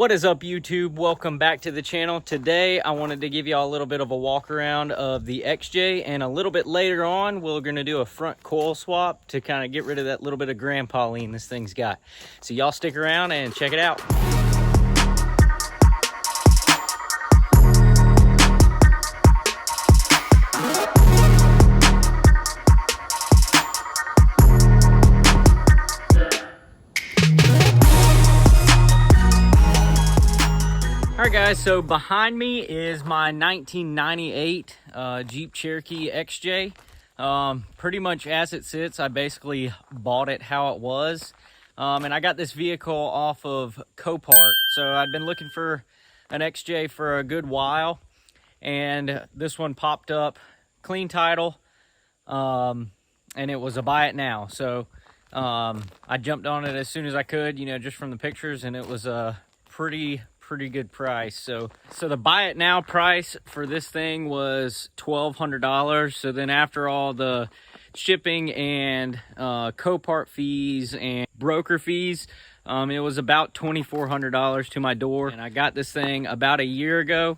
What is up, YouTube? Welcome back to the channel. Today I wanted to give you all a little bit of a walk around of the XJ, and a little bit later on we're going to do a front coil swap to kind of get rid of that little bit of grandpa lean this thing's got. So y'all stick around and check it out. Alright guys, so behind me is my 1998 Jeep Cherokee XJ. Pretty much as it sits, I basically bought it how it was. And I got this vehicle off of Copart. So I'd been looking for an XJ for a good while. And this one popped up, clean title. And it was a buy it now. So I jumped on it as soon as I could, you know, just from the pictures. And it was a pretty good price. So the buy it now price for this thing was $1,200. So then after all the shipping and Copart fees and broker fees, it was about $2,400 to my door. And I got this thing about a year ago,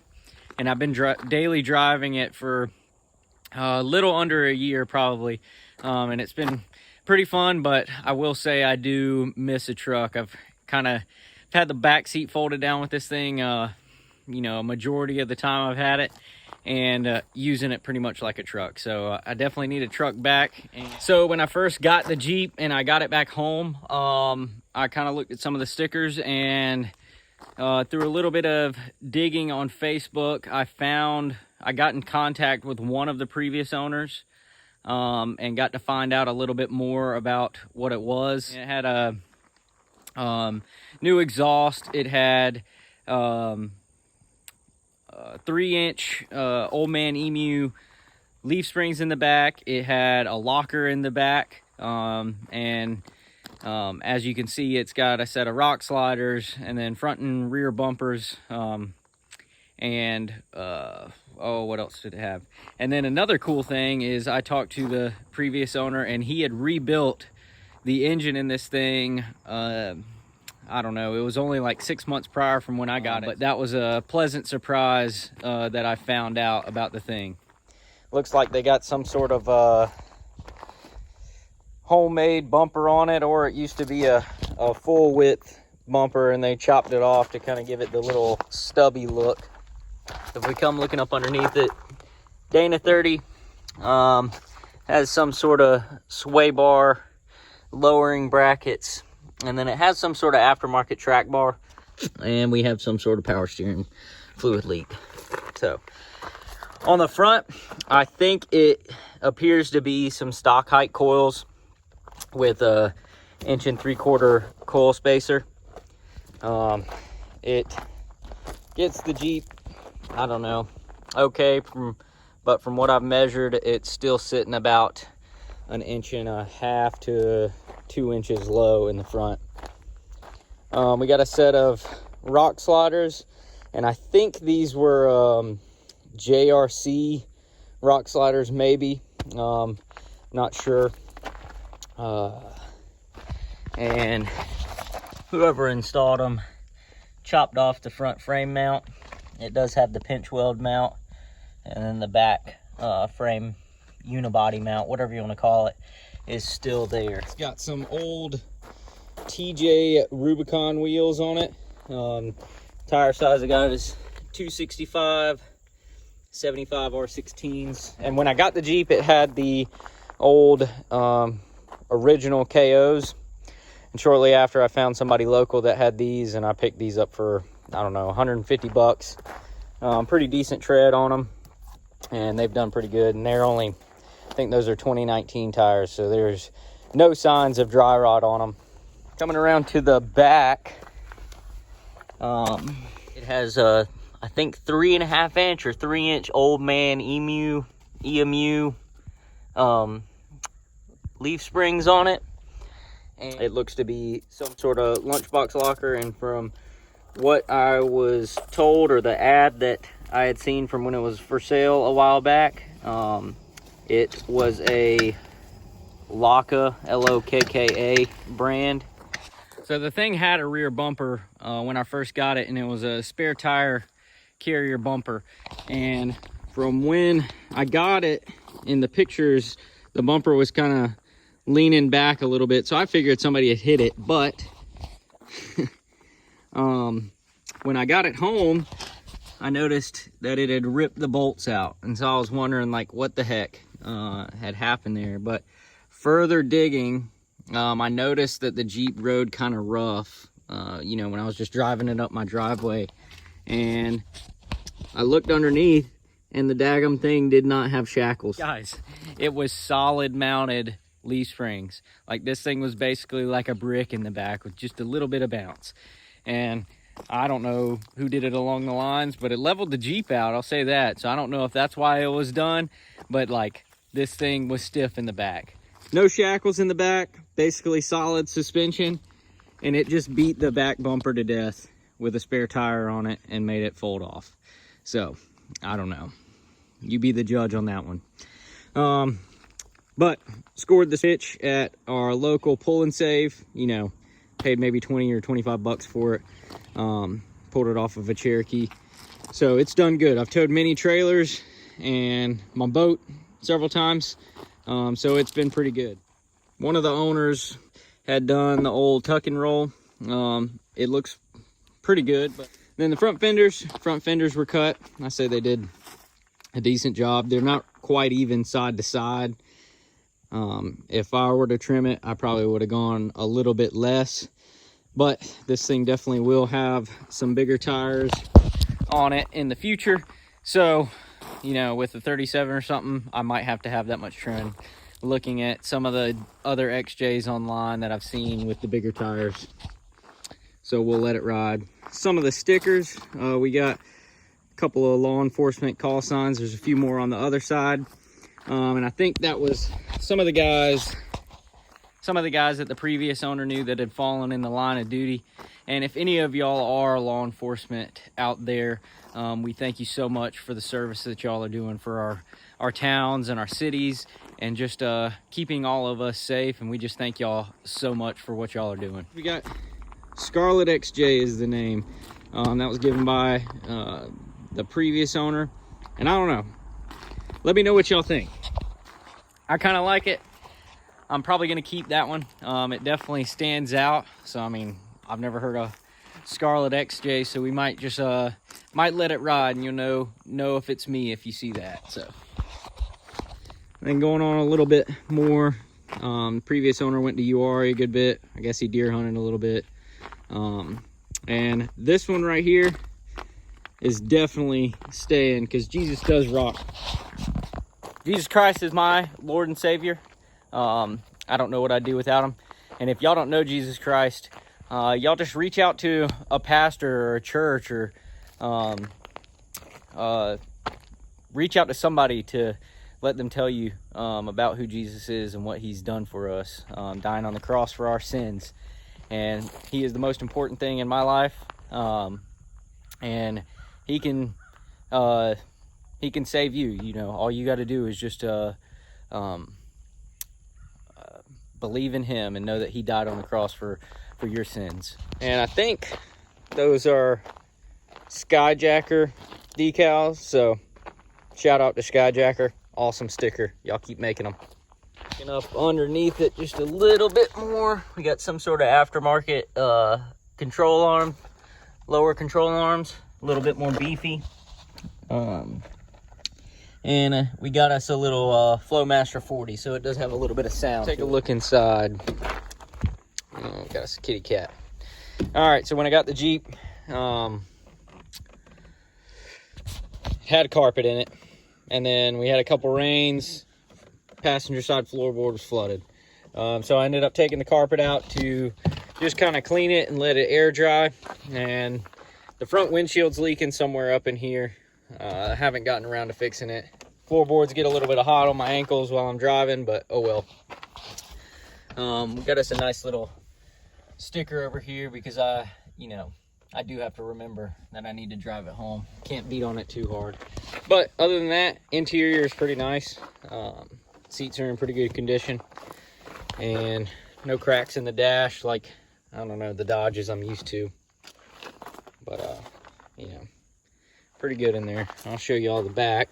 and I've been daily driving it for a little under a year probably, and it's been pretty fun. But I will say I do miss a truck. I've kind of had the back seat folded down with this thing, you know, a majority of the time I've had it, and using it pretty much like a truck. So I definitely need a truck back. And so when I first got the Jeep and I got it back home, I kind of looked at some of the stickers, and through a little bit of digging on Facebook, I got in contact with one of the previous owners, and got to find out a little bit more about what it was. It had a new exhaust. It had 3-inch old man emu leaf springs in the back. It had a locker in the back, and as you can see, it's got a set of rock sliders, and then front and rear bumpers, and oh, what else did it have? And then another cool thing is I talked to the previous owner, and he had rebuilt the engine in this thing. I don't know, it was only like 6 months prior from when I got it, but that was a pleasant surprise that I found out about the thing. Looks like they got some sort of homemade bumper on it, or it used to be a full width bumper, and they chopped it off to kind of give it the little stubby look. If we come looking up underneath it, Dana 30 has some sort of sway bar lowering brackets, and then it has some sort of aftermarket track bar, and we have some sort of power steering fluid leak. So on the front, I think it appears to be some stock height coils with a 1 3/4 coil spacer. It gets the Jeep, I don't know, okay, but from what I've measured, it's still sitting about 1.5 to 2 inches low in the front. We got a set of rock sliders, and I think these were JRC rock sliders, maybe, not sure. And whoever installed them chopped off the front frame mount. It does have the pinch weld mount, and then the back frame unibody mount, whatever you want to call it, is still there. It's got some old TJ Rubicon wheels on it. Tire size I got is 265 75 R16s. And when I got the Jeep, it had the old original KOs. And shortly after, I found somebody local that had these, and I picked these up for, I don't know, 150 bucks. Pretty decent tread on them, and they've done pretty good. And they're only, I think those are 2019 tires, so there's no signs of dry rot on them. Coming around to the back, it has I think 3.5 inch or 3-inch old man EMU leaf springs on it, and it looks to be some sort of lunchbox locker. And from what I was told, or the ad that I had seen from when it was for sale a while back, it was a Lokka, Lokka brand. So the thing had a rear bumper when I first got it, and it was a spare tire carrier bumper. And from when I got it, in the pictures, the bumper was kind of leaning back a little bit, so I figured somebody had hit it. But when I got it home, I noticed that it had ripped the bolts out, and so I was wondering like what the heck had happened there. But further digging, I noticed that the Jeep rode kind of rough, you know, when I was just driving it up my driveway, and I looked underneath, and the daggum thing did not have shackles. Guys, it was solid mounted leaf springs. Like, this thing was basically like a brick in the back with just a little bit of bounce. And I don't know who did it along the lines, but it leveled the Jeep out, I'll say that. So I don't know if that's why it was done, but like, this thing was stiff in the back. No shackles in the back, basically solid suspension, and it just beat the back bumper to death with a spare tire on it and made it fold off. So I don't know, you be the judge on that one. But scored the hitch at our local pull and save, you know, paid maybe 20 or 25 bucks for it. Pulled it off of a Cherokee, so it's done good. I've towed many trailers and my boat several times, so it's been pretty good. One of the owners had done the old tuck and roll. It looks pretty good. But then the front fenders were cut. I say they did a decent job. They're not quite even side to side. If I were to trim it, I probably would have gone a little bit less, but this thing definitely will have some bigger tires on it in the future. So, you know, with the 37 or something, I might have to have that much trim. Looking at some of the other XJs online that I've seen with the bigger tires. So we'll let it ride. Some of the stickers, we got a couple of law enforcement call signs. There's a few more on the other side. And I think that was some of the guys that the previous owner knew that had fallen in the line of duty. And if any of y'all are law enforcement out there, we thank you so much for the service that y'all are doing for our towns and our cities, and just keeping all of us safe. And we just thank y'all so much for what y'all are doing. We got Scarlet XJ is the name. That was given by the previous owner. And I don't know. Let me know what y'all think. I kind of like it. I'm probably going to keep that one. It definitely stands out. So, I mean, I've never heard of Scarlet XJ, so we might just might let it ride, and you'll know if it's me if you see that. So, then going on a little bit more, previous owner went to UR a good bit. I guess he deer hunted a little bit. And this one right here is definitely staying, because Jesus does rock. Jesus Christ is my Lord and Savior. I don't know what I'd do without him. And if y'all don't know Jesus Christ, y'all just reach out to a pastor or a church, or reach out to somebody to let them tell you about who Jesus is and what he's done for us, dying on the cross for our sins. And he is the most important thing in my life. And he can save you. You know, all you got to do is just believe in him and know that he died on the cross for your sins. And I think those are Skyjacker decals. So shout out to Skyjacker. Awesome sticker. Y'all keep making them. Looking up underneath it just a little bit more, we got some sort of aftermarket control arm, lower control arms, a little bit more beefy. And we got us a little Flowmaster 40, so it does have a little bit of sound. Take a look inside. Got us a kitty cat. All right, so when I got the Jeep, had carpet in it, and then we had a couple rains. Passenger side floorboard was flooded. So I ended up taking the carpet out to just kind of clean it and let it air dry. And the front windshield's leaking somewhere up in here. I haven't gotten around to fixing it. Floorboards get a little bit hot on my ankles while I'm driving, but oh well. We got us a nice little sticker over here because I do have to remember that I need to drive it home. Can't beat on it too hard. But other than that, interior is pretty nice. Seats are in pretty good condition, and no cracks in the dash like I don't know, the Dodges I'm used to. But, you know, pretty good in there. I'll show you all the back.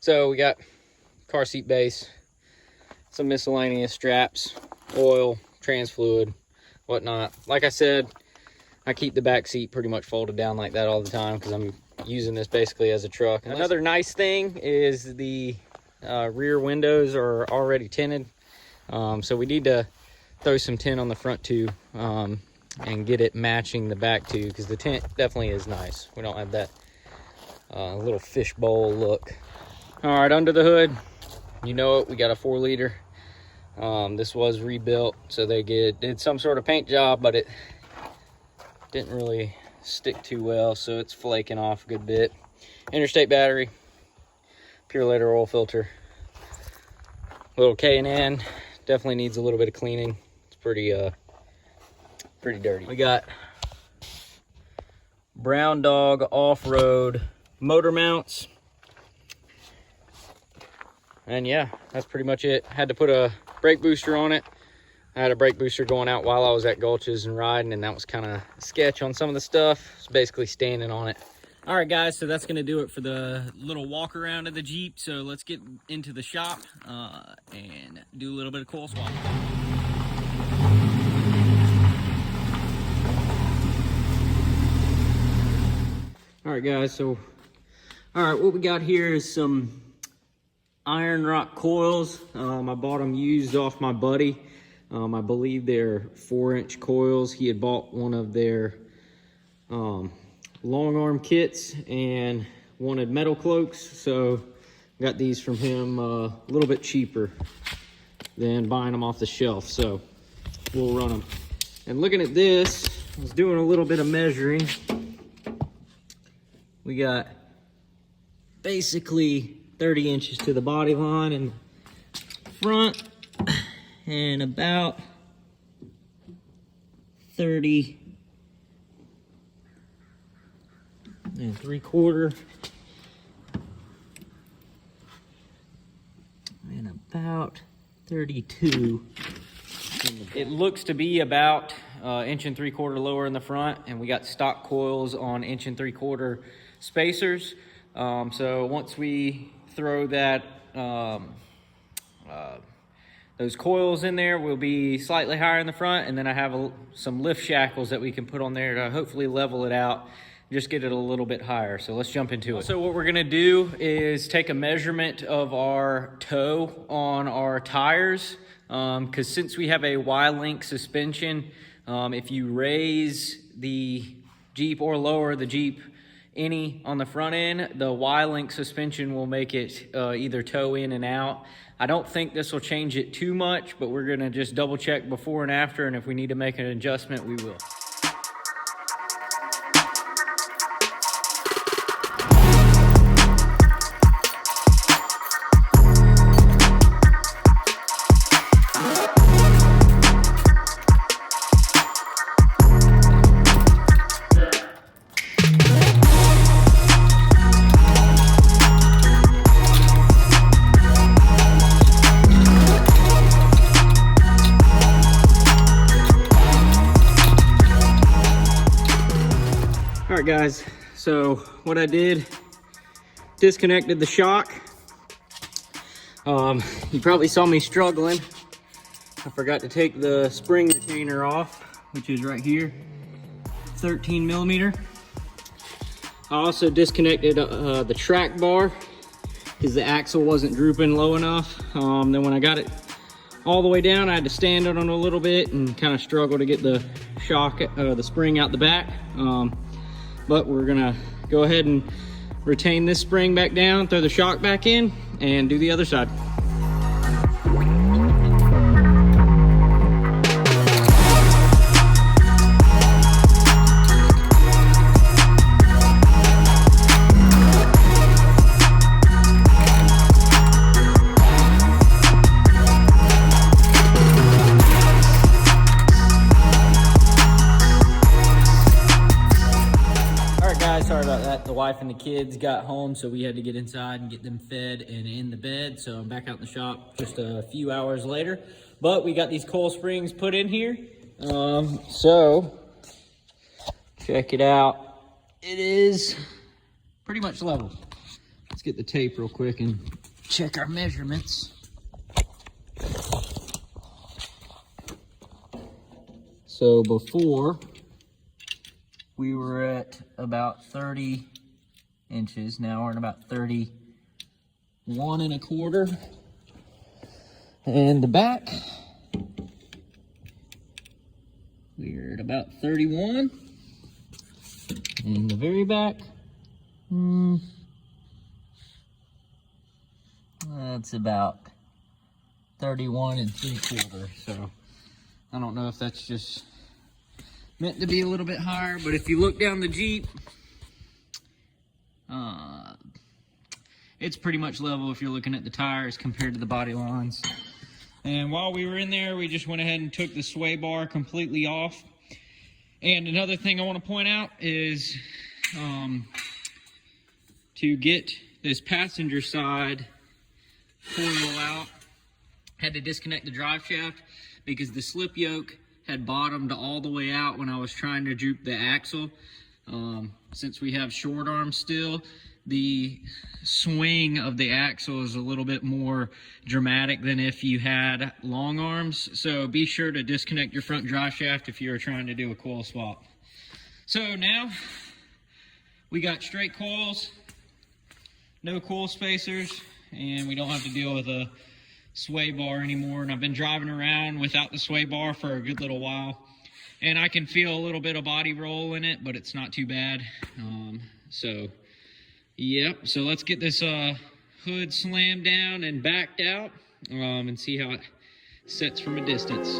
So we got car seat base, some miscellaneous straps, oil, trans fluid, whatnot. Like I said, I keep the back seat pretty much folded down like that all the time because I'm using this basically as a truck. Another nice thing is the rear windows are already tinted. So we need to throw some tint on the front too, and get it matching the back too, because the tint definitely is nice. We don't have that little fishbowl look. All right, under the hood, you know it, we got a 4-liter. This was rebuilt, so they did some sort of paint job, but it didn't really stick too well, so it's flaking off a good bit. Interstate battery, pure letter oil filter, little K&N, definitely needs a little bit of cleaning. It's pretty dirty. We got Brown Dog off-road motor mounts. And yeah, that's pretty much it. Had to put a brake booster on it. I had a brake booster going out while I was at Gulches and riding, and that was kind of sketch on some of the stuff. It's basically standing on it. All right, guys, so that's going to do it for the little walk around of the Jeep. So let's get into the shop and do a little bit of coil swap. All right, guys, so what we got here is some iron rock coils. I bought them used off my buddy. I believe they're 4-inch coils. He had bought one of their long arm kits and wanted metal cloaks, so got these from him a little bit cheaper than buying them off the shelf, so we'll run them. And looking at this, I was doing a little bit of measuring. We got basically 30 inches to the body line in front and about 30 3/4 and about 32. It looks to be about 1 3/4 lower in the front, and we got stock coils on 1 3/4 spacers. So once we throw that those coils in there, we'll be slightly higher in the front, and then I have some lift shackles that we can put on there to hopefully level it out, just get it a little bit higher. So let's jump into it. So what we're gonna do is take a measurement of our toe on our tires, because since we have a Y-link suspension, if you raise the Jeep or lower the Jeep any on the front end, the Y-link suspension will make it either toe in and out. I don't think this will change it too much, but we're gonna just double check before and after, and if we need to make an adjustment, we will. All right, guys, so what I did, disconnected the shock. You probably saw me struggling. I forgot to take the spring retainer off, which is right here, 13 millimeter. I also disconnected the track bar because the axle wasn't drooping low enough. Then when I got it all the way down, I had to stand it on a little bit and kind of struggle to get the shock, the spring out the back. But we're gonna go ahead and retain this spring back down, throw the shock back in, and do the other side. Sorry about that. The wife and the kids got home, so we had to get inside and get them fed and in the bed. So I'm back out in the shop just a few hours later. but we got these coil springs put in here. So check it out. It is pretty much level. Let's get the tape real quick and check our measurements. So before, we were at about 30 inches. Now we're at about 31 1/4. And the back, we're at about 31. And the very back, that's about 31 3/4. So I don't know if that's just meant to be a little bit higher, but if you look down the Jeep, it's pretty much level if you're looking at the tires compared to the body lines. And while we were in there, we just went ahead and took the sway bar completely off. And another thing I want to point out is to get this passenger side coil out, had to disconnect the drive shaft because the slip yoke had bottomed all the way out when I was trying to droop the axle. Since we have short arms still, the swing of the axle is a little bit more dramatic than if you had long arms. So be sure to disconnect your front drive shaft if you're trying to do a coil swap. So now we got straight coils, no coil spacers, and we don't have to deal with a sway bar anymore. And I've been driving around without the sway bar for a good little while, and I can feel a little bit of body roll in it, but it's not too bad. Yep, so let's get this hood slammed down and backed out and see how it sets from a distance.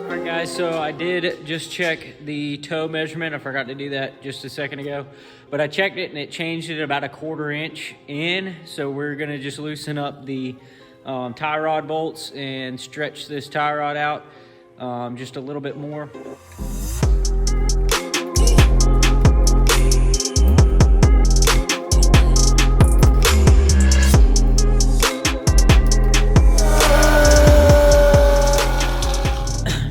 All right guys, so I did just check the toe measurement. I forgot to do that just a second ago, but I checked it and it changed it about 1/4 inch in. So we're gonna just loosen up the tie rod bolts and stretch this tie rod out just a little bit more.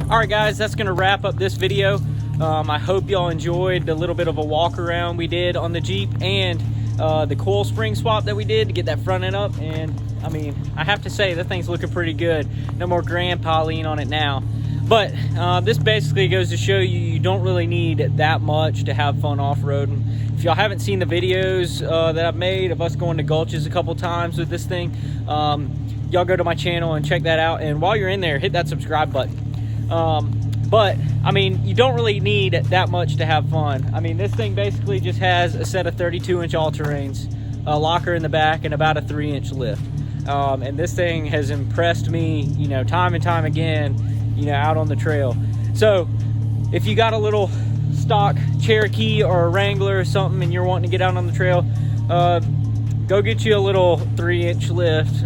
All right guys, that's gonna wrap up this video. I hope y'all enjoyed the little bit of a walk around we did on the Jeep and the coil spring swap that we did to get that front end up. And I mean, I have to say that thing's looking pretty good. No more grandpa lean on it now. But this basically goes to show you don't really need that much to have fun off-roading. If y'all haven't seen the videos that I've made of us going to gulches a couple times with this thing, y'all go to my channel and check that out. And while you're in there, hit that subscribe button. But I mean, you don't really need that much to have fun. I mean, this thing basically just has a set of 32-inch all-terrains, a locker in the back, and about a 3-inch lift. And this thing has impressed me, you know, time and time again, you know, out on the trail. So if you got a little stock Cherokee or a Wrangler or something and you're wanting to get out on the trail, go get you a little 3-inch lift.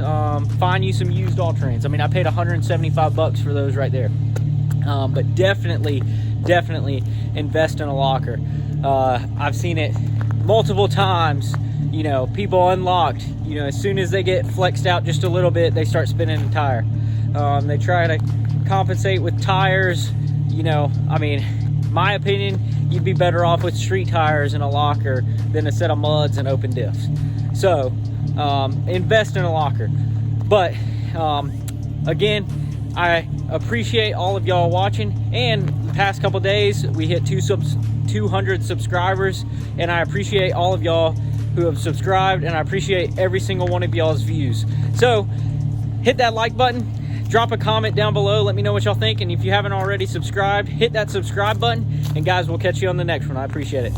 Find you some used all-terrains. I mean, I paid 175 bucks for those right there. But definitely invest in a locker. I've seen it multiple times. You know, people unlocked, you know, as soon as they get flexed out just a little bit, they start spinning the tire. They try to compensate with tires. You know, I mean, my opinion, you'd be better off with street tires in a locker than a set of muds and open diffs. So invest in a locker. But again, I appreciate all of y'all watching, and the past couple days we hit 200 subscribers, and I appreciate all of y'all who have subscribed, and I appreciate every single one of y'all's views. So hit that like button, drop a comment down below, let me know what y'all think, and if you haven't already subscribed, hit that subscribe button, and guys, we'll catch you on the next one. I appreciate it.